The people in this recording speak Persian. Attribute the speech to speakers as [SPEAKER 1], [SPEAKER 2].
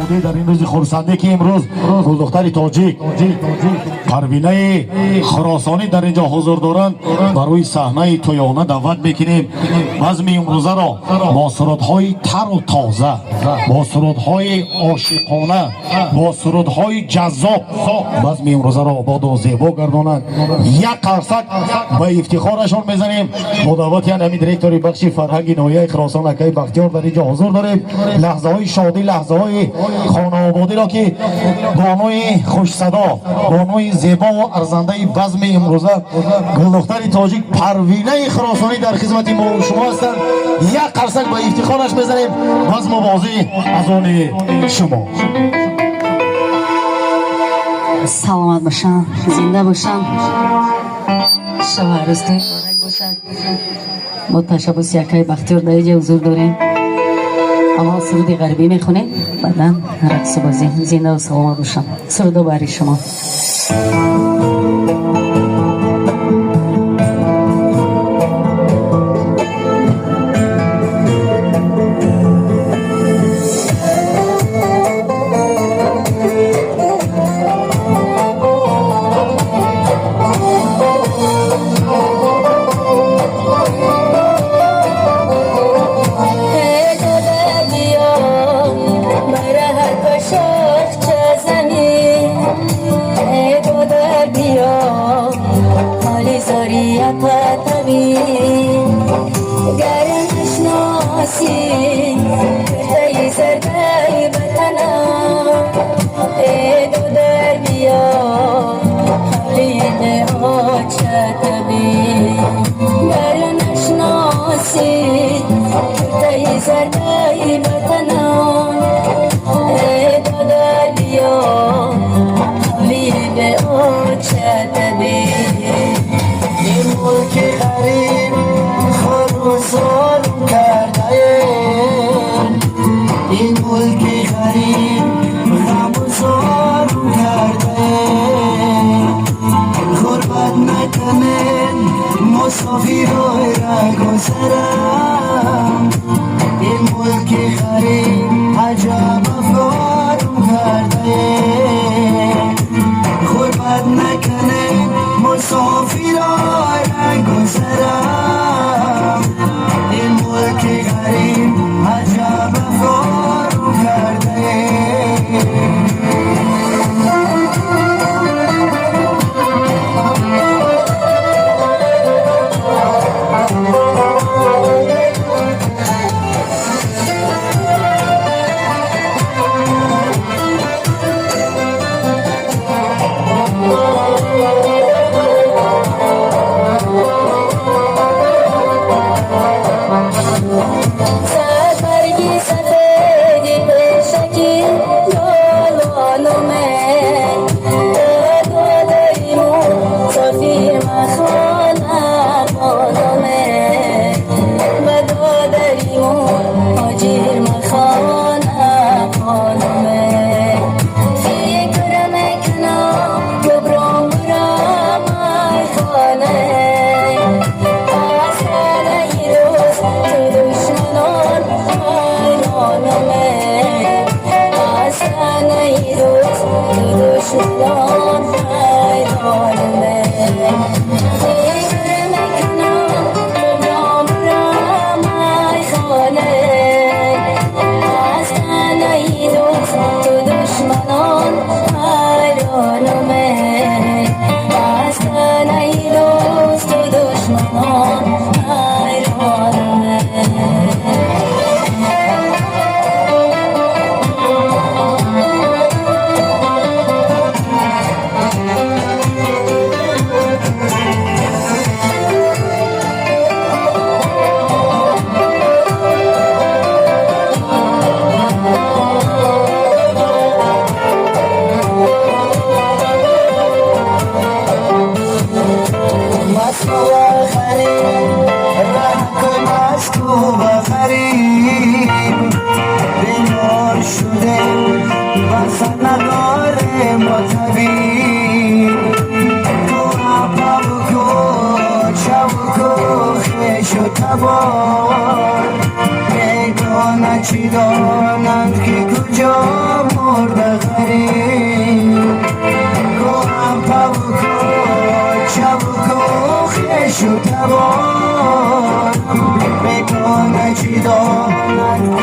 [SPEAKER 1] شادی در این روز خرسندی که امروز گلدختر تاجیک پروینه خراسانی در اینجا حضور دارند بر روی صحنه تویانه دعوت میکنیم. بزم امروزه را با سرودهای تر و تازه، با سرودهای عاشقانه، با سرودهای جذاب بزم امروزه را آباد و زیبا گردانند. یک قرصک به افتخارشان میزنیم. با دعوت یعنی دیرکتوری بخش فرهنگی ناحیه خراسان اکای بختیار در اینجا حضور داریم. لحظه های شادی، لحظه های خانه آبادی را که بانوی خوش صدا، بانوی زیبا و ارزنده بزم امروزه گلدختر تاجیک پروینه خراسانی در خدمت ما و شما هستند. یک قرصک به افتخارش بزنیم. بزم و بازی از آن شما.
[SPEAKER 2] سلامت باشن، زنده باشن، شب روزتون مبارک باشد. ما تشبوس یکای بختیار در اینجا حضور داریم. اما سرود غربی میخونیم، بعدا رقص و بازی. زنده و سلامت باشن. سرود برای شما.
[SPEAKER 3] چی دانند که کجا شو تبار بکنه چی دار